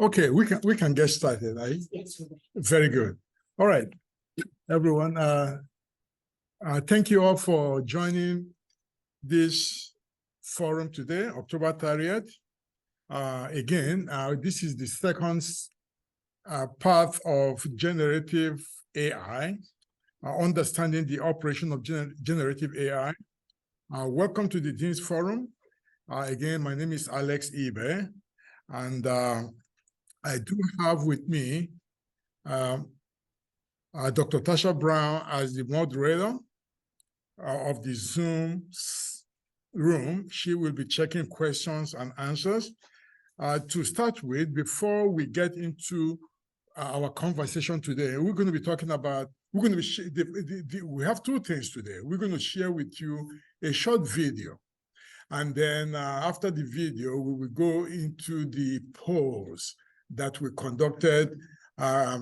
Okay, we can get started, right? Very good. All right, everyone. Thank you all for joining this forum today, October 30th. Again, this is the second part of generative AI, understanding the operation of generative AI. Welcome to the Dean's Forum. Again, my name is Alex Ibe, and I do have with me Dr. Tasha Brown as the moderator of the Zoom room. She will be checking questions and answers. To start with, before we get into our conversation today, we're going to be talking about, we have two things today. We're going to share with you a short video. And then after the video, we will go into the polls that we conducted a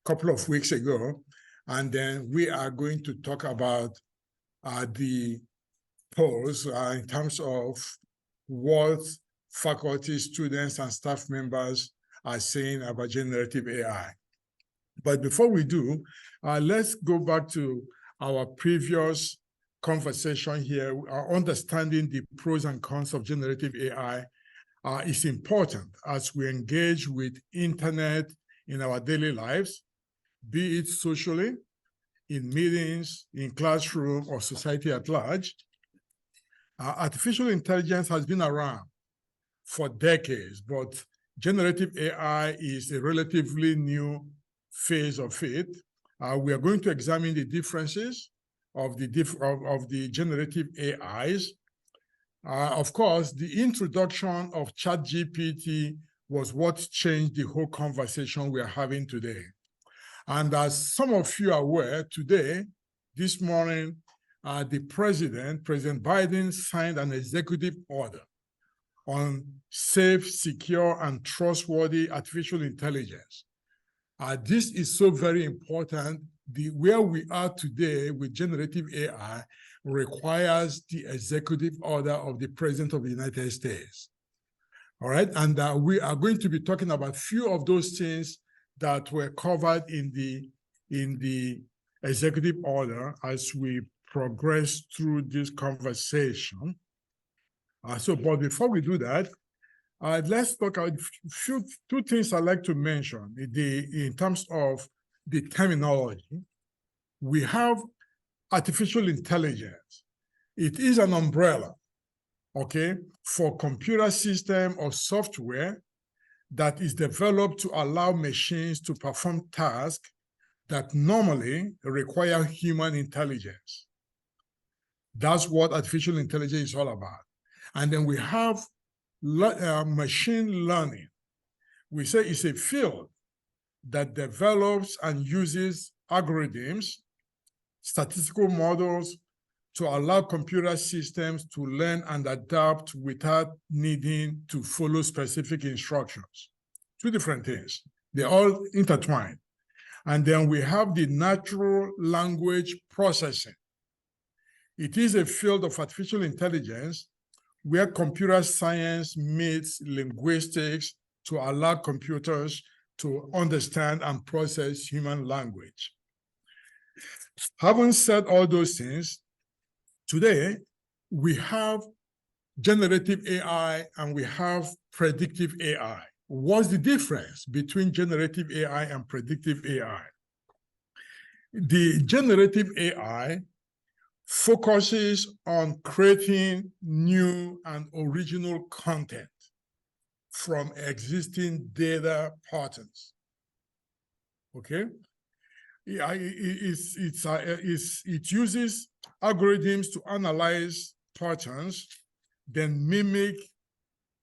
couple of weeks ago. And then we are going to talk about the polls in terms of what faculty, students, and staff members are saying about generative AI. But before we do, let's go back to our previous conversation here. Understanding the pros and cons of generative AI is important as we engage with internet in our daily lives, be it socially, in meetings, in classroom, or society at large. Artificial intelligence has been around for decades, but generative AI is a relatively new phase of it. We are going to examine the differences of the generative AIs. Of course, the introduction of ChatGPT was what changed the whole conversation we are having today. And as some of you are aware, today, this morning, President Biden signed an executive order on safe, secure, and trustworthy artificial intelligence. This is so very important. Where we are today with generative AI requires the executive order of the President of the United States. All right, and we are going to be talking about a few of those things that were covered in the executive order as we progress through this conversation. But before we do that, let's talk about two things I'd like to mention in terms of the terminology. We have artificial intelligence. It is an umbrella, okay, for computer system or software that is developed to allow machines to perform tasks that normally require human intelligence. That's what artificial intelligence is all about. And then we have machine learning. We say it's a field that develops and uses algorithms, statistical models to allow computer systems to learn and adapt without needing to follow specific instructions. Two different things. They're all intertwined. And then we have the natural language processing. It is a field of artificial intelligence where computer science meets linguistics to allow computers to understand and process human language. Having said all those things, today we have generative AI and we have predictive AI. What's the difference between generative AI and predictive AI? The generative AI focuses on creating new and original content from existing data patterns. Okay? It uses algorithms to analyze patterns, then mimic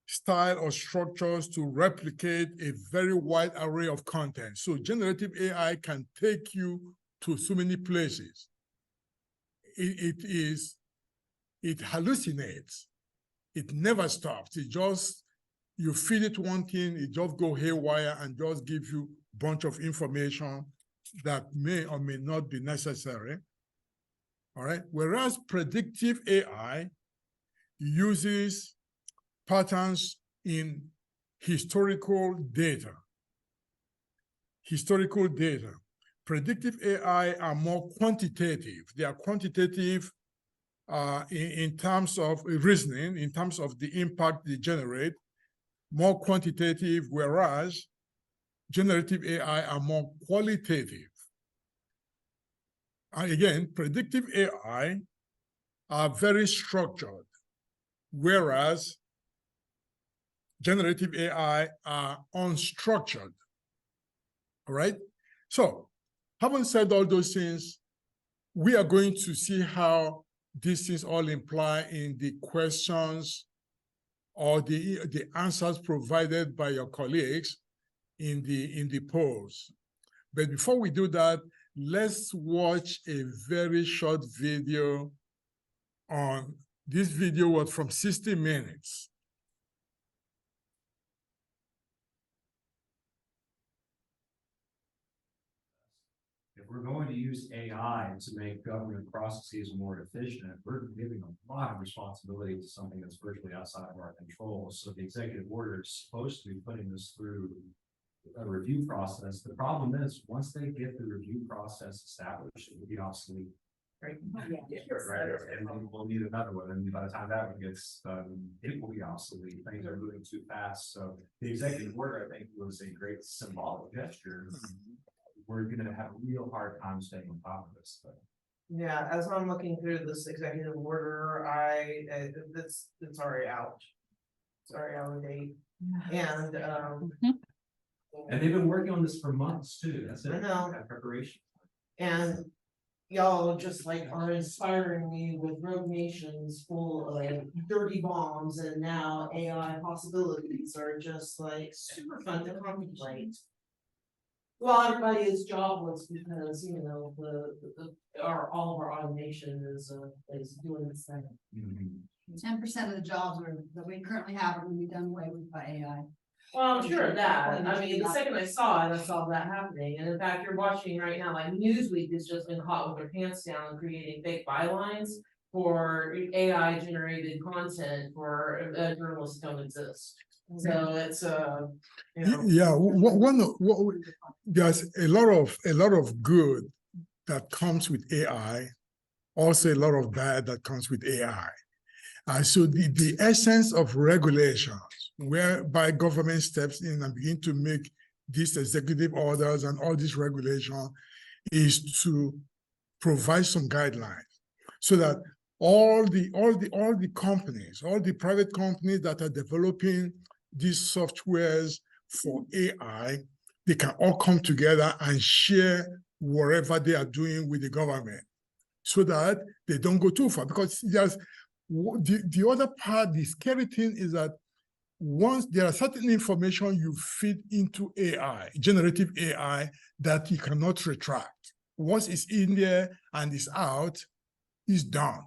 style or structures to replicate a very wide array of content. So generative AI can take you to so many places. It hallucinates. It never stops. You feed it one thing, it just go haywire and just give you a bunch of information that may or may not be necessary. All right. Whereas predictive AI uses patterns in historical data. Historical data. Predictive AI are more quantitative. They are quantitative in terms of reasoning, in terms of the impact they generate, more quantitative, whereas generative AI are more qualitative. And again, predictive AI are very structured, whereas generative AI are unstructured. All right? So, having said all those things, we are going to see how these things all imply in the questions or the answers provided by your colleagues in the polls. But before we do that, let's watch a very short video on, this video was from 60 minutes. If we're going to use AI to make government processes more efficient, we're giving a lot of responsibility to something that's virtually outside of our control. So the executive order is supposed to be putting this through a review process. The problem is, once they get the review process established, it will be obsolete. Right. Right. And then we'll need another one. And by the time that one gets done, it will be obsolete. Things are moving too fast. So the executive order, I think, was a great symbolic gesture. We're going to have a real hard time staying on top of this thing. Yeah, as I'm looking through this executive order, it's already out. It's already out of date. And and they've been working on this for months too. That's it. I know. That preparation. And y'all just like are inspiring me with rogue nations full of dirty bombs, and now AI possibilities are just like super fun to contemplate. Well, everybody is jobless because, you know, all of our automation is doing this thing. 10% of the jobs that we currently have are going to be done away with by AI. Well, I'm sure of that. I mean, the second I saw that happening. And in fact, you're watching right now, like Newsweek has just been caught with their pants down creating fake bylines for AI generated content for journalists don't exist. So it's you know. Yeah, there's a lot of good that comes with AI, also a lot of bad that comes with AI. So the essence of regulations, whereby government steps in and begin to make these executive orders and all this regulation, is to provide some guidelines so that all the companies, all the private companies that are developing these softwares for AI, they can all come together and share whatever they are doing with the government so that they don't go too far. Because there's the other part, the scary thing is that once there are certain information you feed into AI, generative AI, that you cannot retract. Once it's in there and it's out, it's done.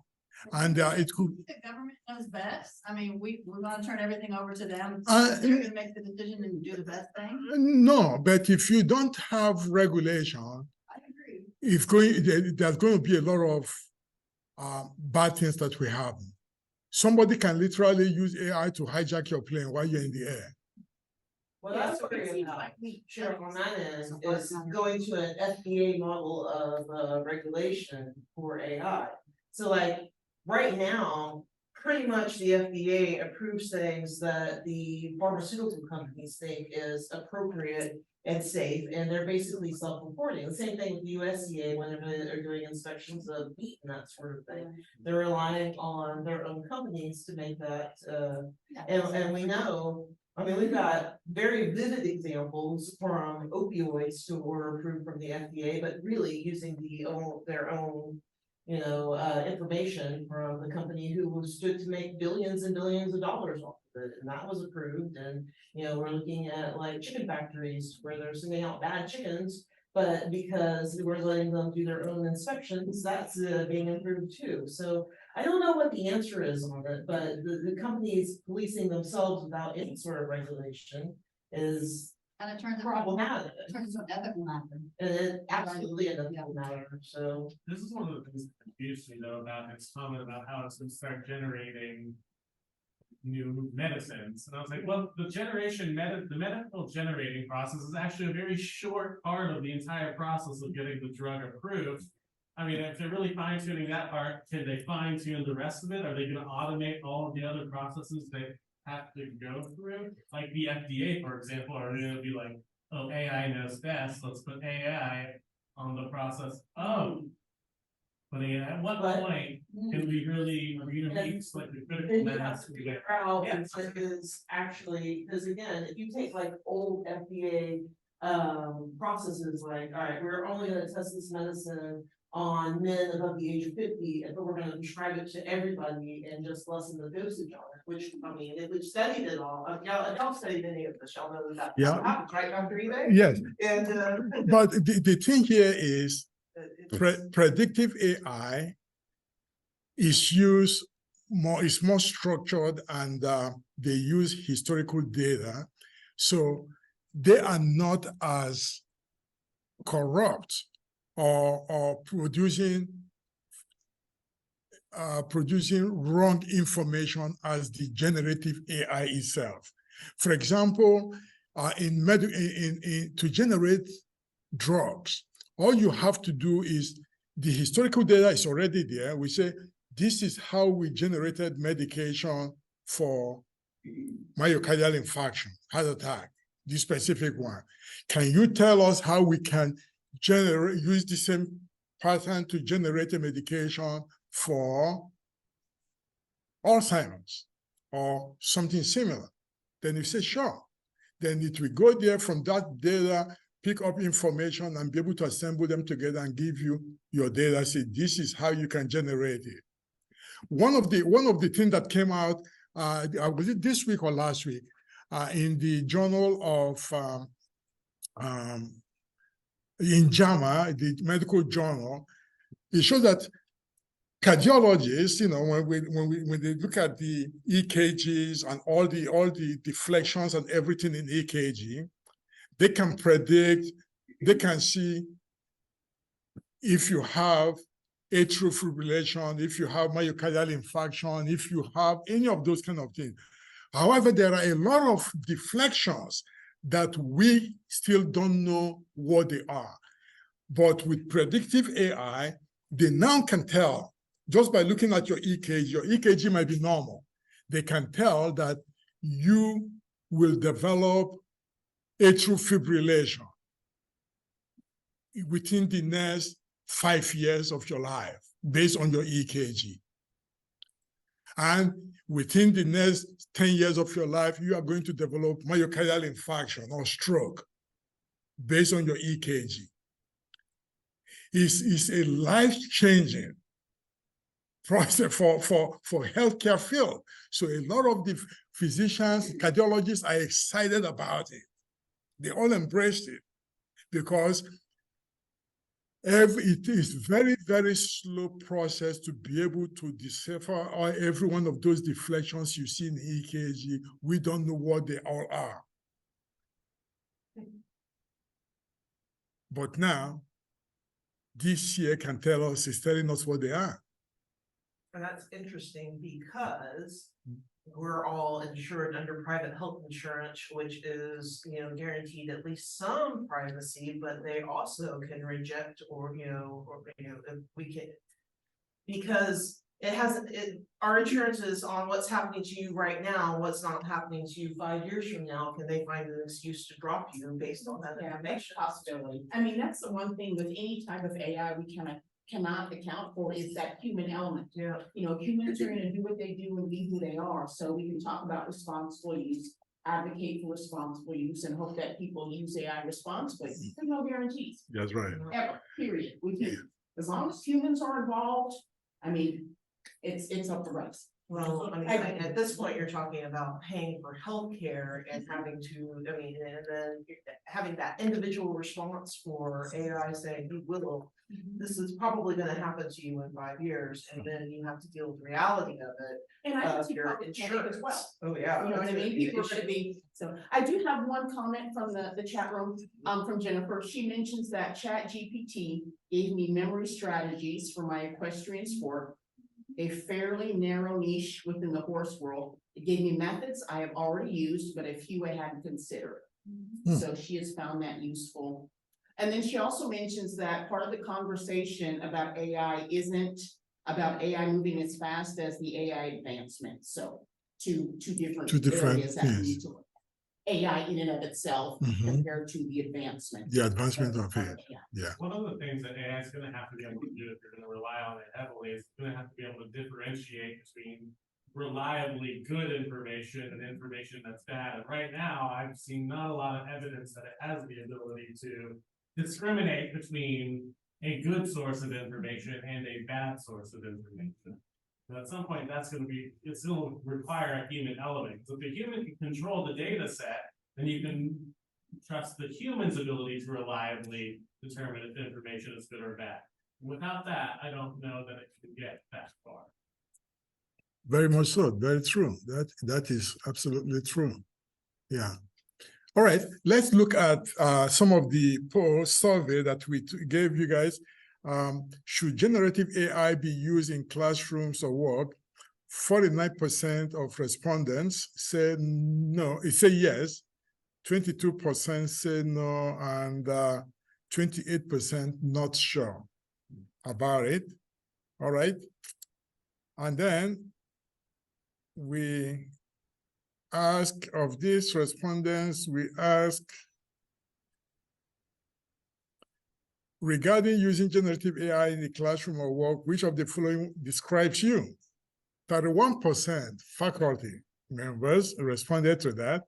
And it could. The government knows best. I mean, we want to turn everything over to them. They're going to make the decision and do the best thing. No, but if you don't have regulation, I agree. There's going to be a lot of bad things that we have. Somebody can literally use AI to hijack your plane while you're in the air. Well, that's what Sheriff on that end is going to an FDA model of regulation for AI. So like right now, pretty much the FDA approves things that the pharmaceutical companies think is appropriate and safe, and they're basically self-reporting. The same thing with the USDA whenever they're doing inspections of meat and that sort of thing. They're relying on their own companies to make that, and we know, I mean, we've got very vivid examples from opioids to were approved from the FDA, but really using their own information from the company who stood to make billions and billions of dollars off of it, and that was approved. And we're looking at like chicken factories where they're sending out bad chickens, but because we're letting them do their own inspections, that's being approved too. So I don't know what the answer is on it, but the companies policing themselves without any sort of regulation is And it turns problematic. It turns into an ethical matter. And it absolutely an ethical matter. So this is one of the things that confused me though about his comment about how it's going to start generating new medicines. And I was like, well, the medical generating process is actually a very short part of the entire process of getting the drug approved. I mean, if they're really fine tuning that part, can they fine tune the rest of it? Are they gonna automate all of the other processes they have to go through? Like the FDA, for example, are they gonna be like, oh, AI knows best, let's put AI on the process of putting it, at what But- point can we really reach like the critical And you have mass? to figure out what is actually, because again, if you take like old FDA processes, like, all right, we're only gonna test this medicine on men above the age of 50, but we're gonna prescribe it to everybody and just lessen the dosage on it, which, I mean, we've studied it all. Y'all studied any of this, y'all know that. Yeah. Happens, right, Dr. Ebe? Yes, And, but the thing here is it's- predictive AI is used more, is more structured, and they use historical data. So they are not as corrupt or producing wrong information as the generative AI itself. For example, to generate drugs, all you have to do is, the historical data is already there. We say, this is how we generated medication for myocardial infarction, heart attack, this specific one. Can you tell us how we can use the same pattern to generate a medication for Alzheimer's or something similar? Then you say, sure. Then it will go there from that data, pick up information and be able to assemble them together and give you your data. Say, this is how you can generate it. One of the things that came out, was it this week or last week, in the journal of in JAMA, the medical journal, it shows that cardiologists, you know, when they look at the EKGs and all the deflections and everything in EKG, they can predict, they can see if you have atrial fibrillation, if you have myocardial infarction, if you have any of those kind of things. However, there are a lot of deflections that we still don't know what they are. But with predictive AI, they now can tell, just by looking at your EKG might be normal. They can tell that you will develop atrial fibrillation within the next 5 years of your life based on your EKG. And within the next 10 years of your life, you are going to develop myocardial infarction or stroke based on your EKG. It's a life-changing process for healthcare field. So a lot of the physicians, cardiologists are excited about it. They all embraced it because it is very, very slow process to be able to decipher every one of those deflections you see in EKG. We don't know what they all are. But now, this year can tell us, it's telling us what they are. And that's interesting because we're all insured under private health insurance, which is, you know, guaranteed at least some privacy, but they also can reject or if we can, because it hasn't, our insurance is on what's happening to you right now, what's not happening to you 5 years from now. Can they find an excuse to drop you based on that information? Possibility. I mean, that's the one thing with any type of AI we cannot account for is that human element. Yeah. You know, humans are gonna do what they do and be who they are. So we can talk about responsible use, advocate for responsible use, and hope that people use AI responsibly. There's no guarantees, That's right. ever, period. We can, as long as humans are involved, I mean, it's up to us. Well, I mean, at this point, you're talking about paying for healthcare and having to, I mean, and then having that individual response for AI saying, you will, this is probably gonna happen to you in 5 years, and then you have to deal with the reality of it. And I can Of see your public panic as well. insurance. Oh, yeah. You know what I that's mean? a People are issue. gonna be, so I do have one comment from the chat room, from Jennifer. She mentions that Chat GPT gave me memory strategies for my equestrian sport. a fairly narrow niche within the horse world. It gave me methods I have already used, but a few I hadn't considered. So she has found that useful. And then she also mentions that part of the conversation about AI isn't about AI moving as fast as the AI advancement. So two different areas that we things. need to look at. AI in and of itself compared to the advancement. The advancement of it. Yeah. One of the things that AI is gonna have to be able to do if you're gonna rely on it heavily is it's gonna have to be able to differentiate between reliably good information and information that's bad. And right now, I've seen not a lot of evidence that it has the ability to discriminate between a good source of information and a bad source of information. And at some point, it's gonna require a human element. So if the human can control the data set, then you can trust the human's ability to reliably determine if information is good or bad. Without that, I don't know that it can get that far. Very much so. Very true. That is absolutely true. Yeah. All right. Let's look at some of the poll survey that we gave you guys. Should generative AI be used in classrooms or work? 49% of respondents said no. It said yes. 22% said no, and 28% not sure about it. All right. And then we ask of these respondents, we ask regarding using generative AI in the classroom or work, which of the following describes you? 31% faculty members responded to that.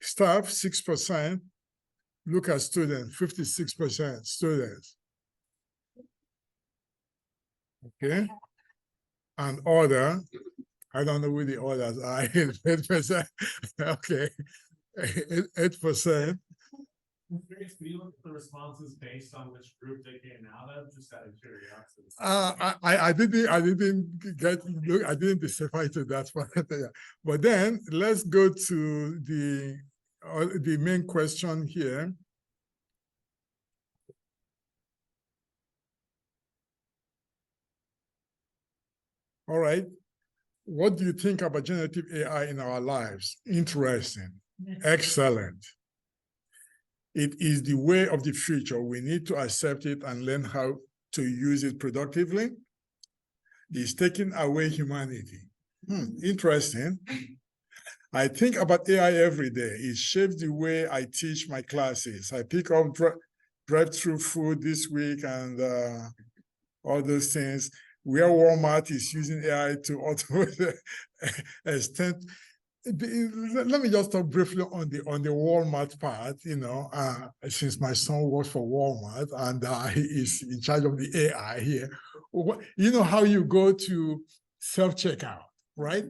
Staff, 6%. Look at students, 56% students. Okay. And other, I don't know who the others are, 8%. Okay, 8%. I'm curious, can you look at the responses based on which group they came out of, just out of curiosity? I didn't decipher to that part. But then let's go to the main question here. All right. What do you think about generative AI in our lives? Interesting. Excellent. It is the way of the future. We need to accept it and learn how to use it productively. It's taking away humanity. Interesting. I think about AI every day. It shapes the way I teach my classes. I pick up drive-through food this week and all those things. Where Walmart is using AI to automate extent. Let me just talk briefly on the Walmart part. Since my son works for Walmart and he is in charge of the AI here. You know how you go to self-checkout, right?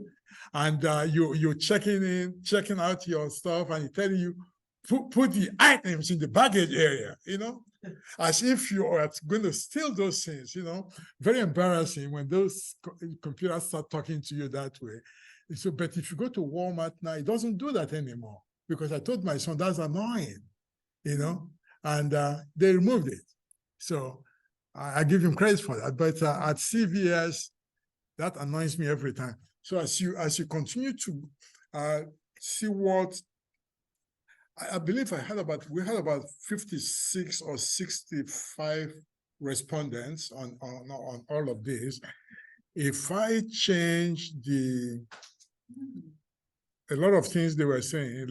And you're checking out your stuff, and it telling you put the items in the baggage area. As if you are going to steal those things. Very embarrassing when those computers start talking to you that way. So, but if you go to Walmart now, it doesn't do that anymore, because I told my son that's annoying, and they removed it. So I give him credit for that. But at CVS, that annoys me every time. So as you continue to see what I believe we had about 56 or 65 respondents on all of this. If I change a lot of things they were saying,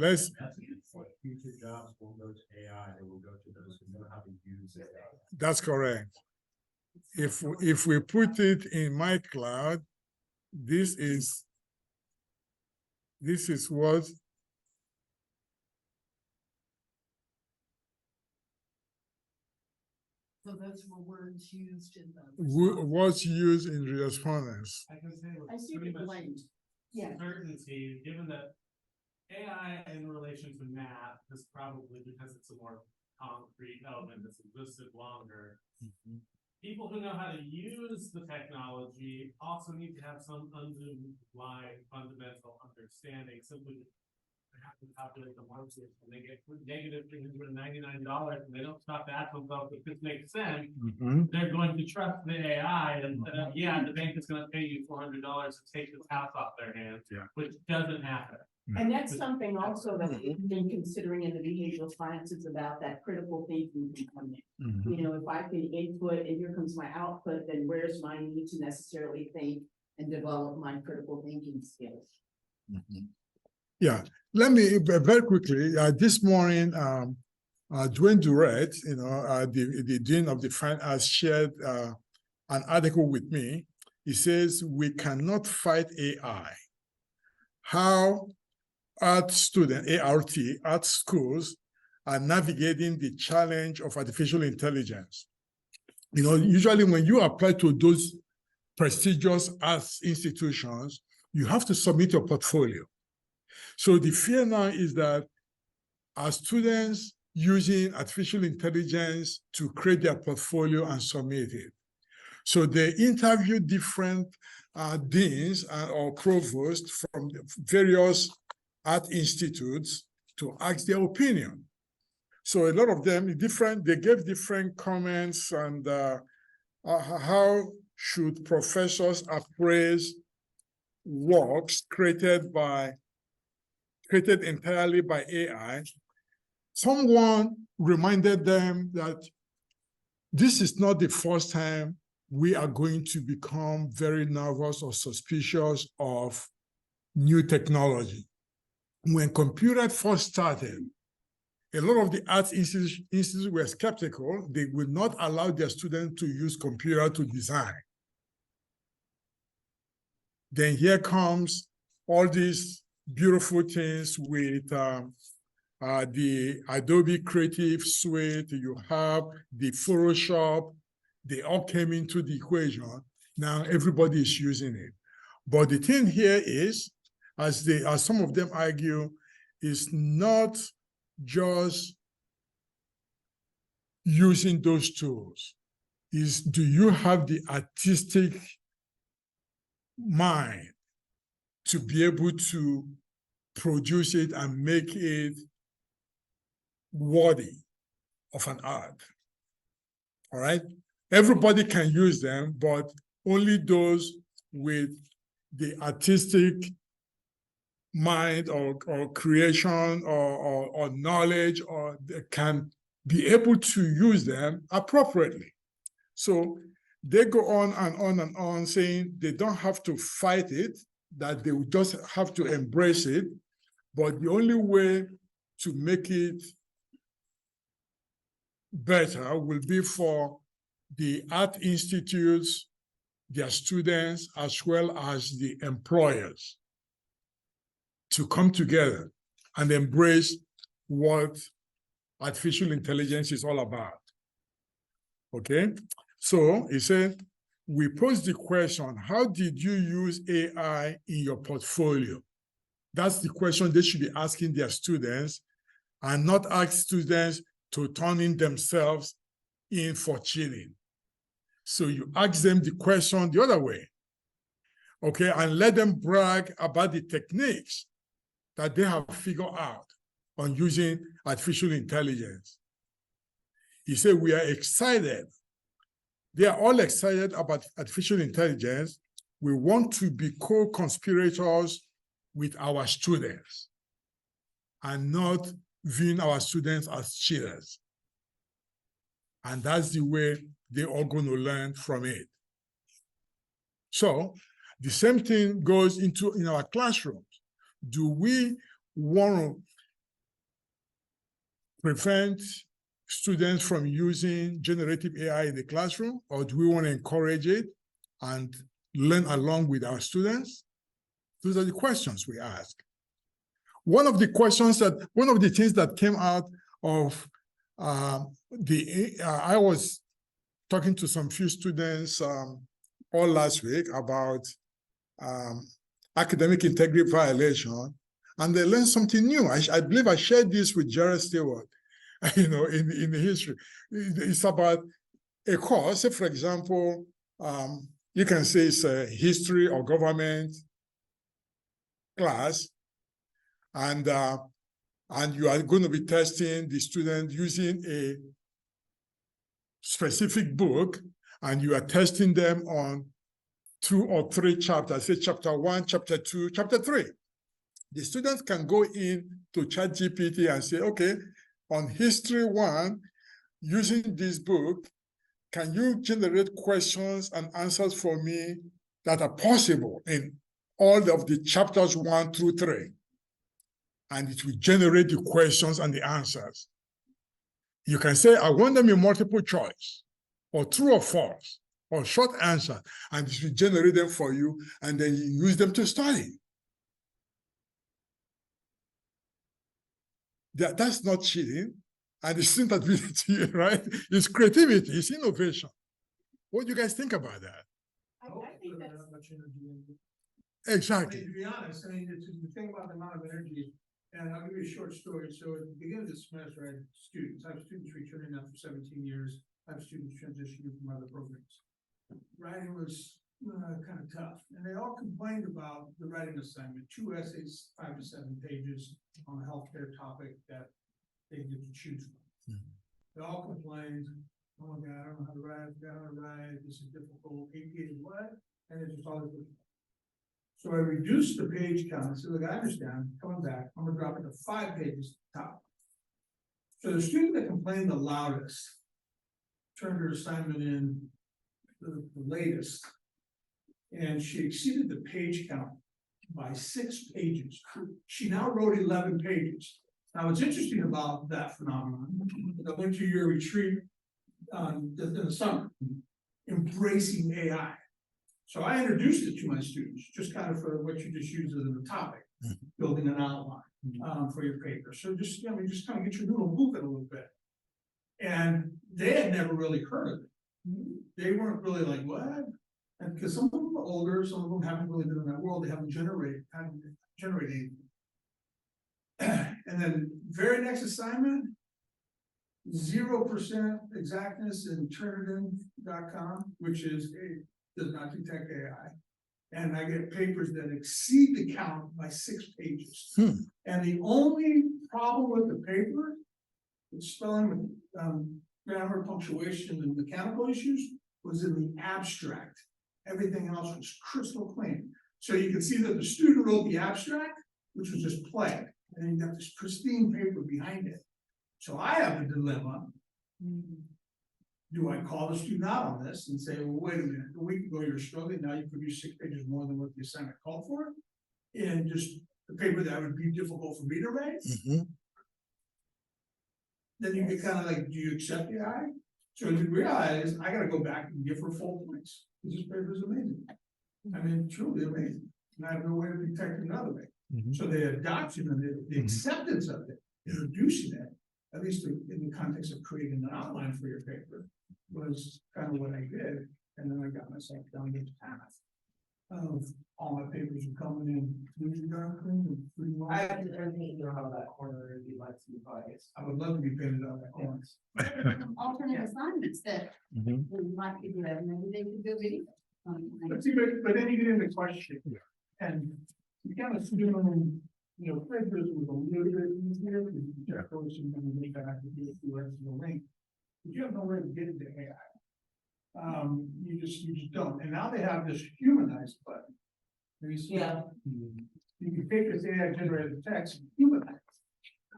Future jobs won't go to AI, they will go to those who know how to use AI. That's correct. If we put it in my cloud, this is what So those were words used in the. what's used in respondents. I can say I see pretty the much blend. Yeah. certainty, given that AI in relation to math is probably, because it's a more concrete element that's existed longer. People who know how to use the technology also need to have some underlying fundamental understanding. Simply they have to calculate the monthly, and they get negative $399, and they don't stop to ask themselves if this makes sense. They're going to trust the AI and, yeah, the bank is gonna pay you $400 to take this house off their hands, Yeah. which doesn't happen. And that's something also that we've been considering in the behavioral sciences about that critical thinking component. You know, if I can input and here comes my output, then where's my need to necessarily think and develop my critical thinking skills? Yeah, let me very quickly, this morning, Dwayne Durrett, the dean of the fine arts, shared an article with me. He says, we cannot fight AI. How art students, art schools, are navigating the challenge of artificial intelligence. You know, usually when you apply to those prestigious arts institutions, you have to submit your portfolio. So the fear now is that our students using artificial intelligence to create their portfolio and submit it. So they interview different deans or provosts from various art institutes to ask their opinion. So a lot of them, they gave different comments and how should professors appraise works created entirely by AI. Someone reminded them that this is not the first time we are going to become very nervous or suspicious of new technology. When computers first started, a lot of the arts institutes were skeptical. They would not allow their students to use computer to design. Then here comes all these beautiful things with the Adobe Creative Suite. You have the Photoshop. They all came into the equation. Now everybody is using it. But the thing here is, as some of them argue, is not just using those tools. Is do you have the artistic mind to be able to produce it and make it worthy of an art? All right? Everybody can use them, but only those with the artistic mind or creation or knowledge or they can be able to use them appropriately. So they go on and on and on saying they don't have to fight it, that they will just have to embrace it. But the only way to make it better will be for the art institutes, their students, as well as the employers to come together and embrace what artificial intelligence is all about. Okay? So he said, we posed the question, how did you use AI in your portfolio? That's the question they should be asking their students and not ask students to turn in themselves in for cheating. So you ask them the question the other way, okay, and let them brag about the techniques that they have figured out on using artificial intelligence. He said, we are excited. They are all excited about artificial intelligence. We want to be co-conspirators with our students and not viewing our students as cheaters. And that's the way they're all going to learn from it. So the same thing goes in our classrooms. Do we want to prevent students from using generative AI in the classroom, or do we want to encourage it and learn along with our students? Those are the questions we ask. One of the things that came out of I was talking to some few students all last week about academic integrity violation, and they learned something new. I believe I shared this with Jared Stewart, in the history. It's about a course. Say, for example, you can say it's a history or government class, and you are going to be testing the student using a specific book, and you are testing them on 2 or 3 chapters, say chapter 1, chapter 2, chapter 3. The students can go in to ChatGPT and say, okay, on history 1, using this book, can you generate questions and answers for me that are possible in all of the chapters 1 through 3? And it will generate the questions and the answers. You can say, I want them in multiple choice, or true or false, or short answer, and it will generate them for you, and then you use them to study. That's not cheating, and it's not ability, right? It's creativity, it's innovation. What do you guys think about that? I think that's. Exactly. To be honest, I mean, it's the thing about the amount of energy, and I'll give you a short story. So at the beginning of the semester, I have students returning now for 17 years. I have students transitioning from other programs. Writing was kind of tough, and they all complained about the writing assignment, 2 essays, 5 to 7 pages on a healthcare topic that they get to choose from. They all complained, oh my God, I don't know how to write, I don't know how to write, this is difficult, ACAD what? And it's just always difficult. So I reduced the page count. I said, look, I understand, coming back, I'm gonna drop it to 5 pages top. So the student that complained the loudest turned her assignment in the latest, and she exceeded the page count by 6 pages. She now wrote 11 pages. Now, what's interesting about that phenomenon, I went to your retreat in the summer, embracing AI. So I introduced it to my students, just kind of for what you just used as a topic, building an outline for your paper. So just, you know, just kind of get your noodle moving a little bit. And they had never really heard of it. They weren't really like, what? And because some of them are older, some of them haven't really been in that world, they haven't generated anything. And then very next assignment, 0% exactness in Turnitin.com, which is does not detect AI. And I get papers that exceed the count by 6 pages. And the only problem with the paper, it's spelling, grammar, punctuation, and mechanical issues, was in the abstract. Everything else was crystal clean. So you can see that the student wrote the abstract, which was just play, and then you got this pristine paper behind it. So I have a dilemma. Do I call the student out on this and say, well, wait a minute, a week ago you're struggling, now you produce 6 pages more than what the assignment called for, and just the paper that would be difficult for me to write? Then you get kind of like, do you accept the AI? So you realize I gotta go back and give her full points. This paper is amazing. I mean, truly amazing. And I have no way to detect another way. So the adoption of it, the acceptance of it, introducing it, at least in the context of creating an outline for your paper, was kind of what I did. And then I got myself down this path of all my papers are coming in really dark and pretty well. I have to paint you how that corner if you'd like to be biased. I would love to be painted on that corner. Alternate assignments that we might be doing, maybe they could do video. But see, but then you get into question, and you kind of assume, you know, papers was a little bit easier, because you just go to something and make that have to do with the rest of the link. But you have no way to get into AI. You just don't. And now they have this humanized button. Yeah. You can take this AI generated text and humanize it.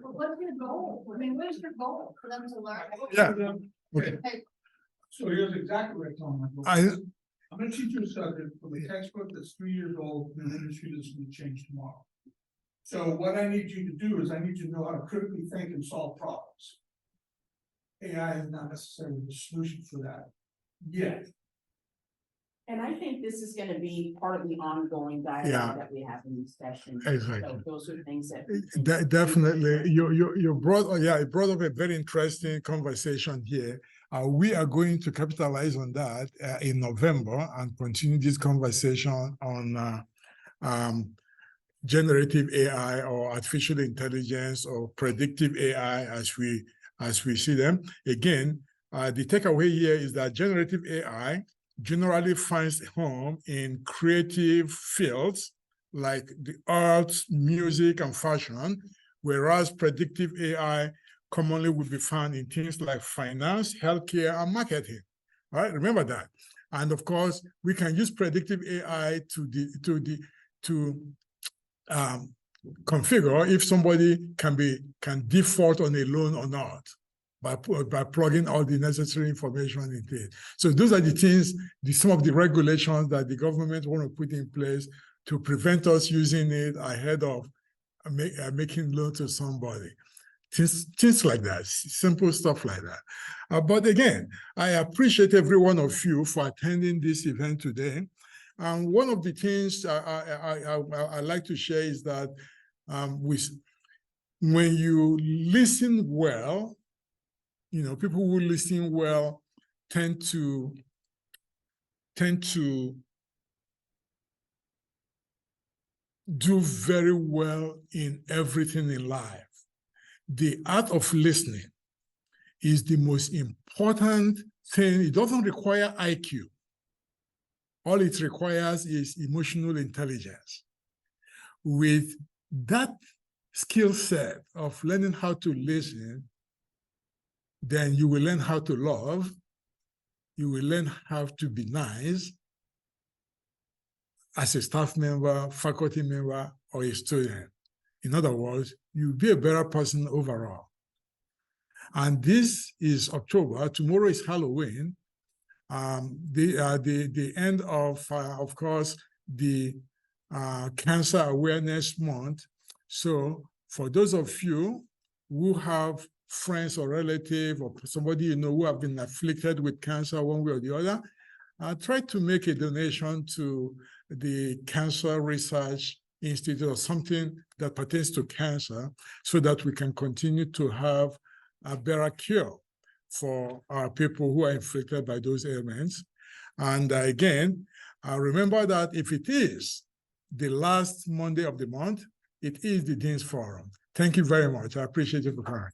But what's your goal? I mean, what is your goal for them to learn? Yeah. Okay. So here's exactly what I told my book. I'm gonna teach you a subject from a textbook that's 3 years old in an industry that's gonna change tomorrow. So what I need you to do is I need you to know how to critically think and solve problems. AI is not necessarily the solution for that yet. And I think this is gonna be part of the ongoing dialogue that we have in these sessions. Exactly. So those are things that. Definitely, you brought, it brought up a very interesting conversation here. We are going to capitalize on that in November and continue this conversation on generative AI or artificial intelligence or predictive AI as we see them. Again, the takeaway here is that generative AI generally finds home in creative fields like the arts, music, and fashion, whereas predictive AI commonly will be found in things like finance, healthcare, and marketing. All right, remember that. And of course, we can use predictive AI to configure if somebody can default on a loan or not by plugging all the necessary information into it. So those are the things, some of the regulations that the government want to put in place to prevent us using it ahead of making loan to somebody. Things like that, simple stuff like that. But again, I appreciate every one of you for attending this event today. And one of the things I like to share is that when you listen well, people who listen well tend to do very well in everything in life. The art of listening is the most important thing. It doesn't require IQ. All it requires is emotional intelligence. With that skill set of learning how to listen, then you will learn how to love, you will learn how to be nice as a staff member, faculty member, or a student. In other words, you'll be a better person overall. And this is October. Tomorrow is Halloween. The end of course, the Cancer Awareness Month. So for those of you who have friends or relatives or somebody who have been afflicted with cancer one way or the other, try to make a donation to the Cancer Research Institute or something that pertains to cancer so that we can continue to have a better cure for our people who are inflicted by those ailments. And again, remember that if it is the last Monday of the month, it is the Dean's Forum. Thank you very much. I appreciate you for coming.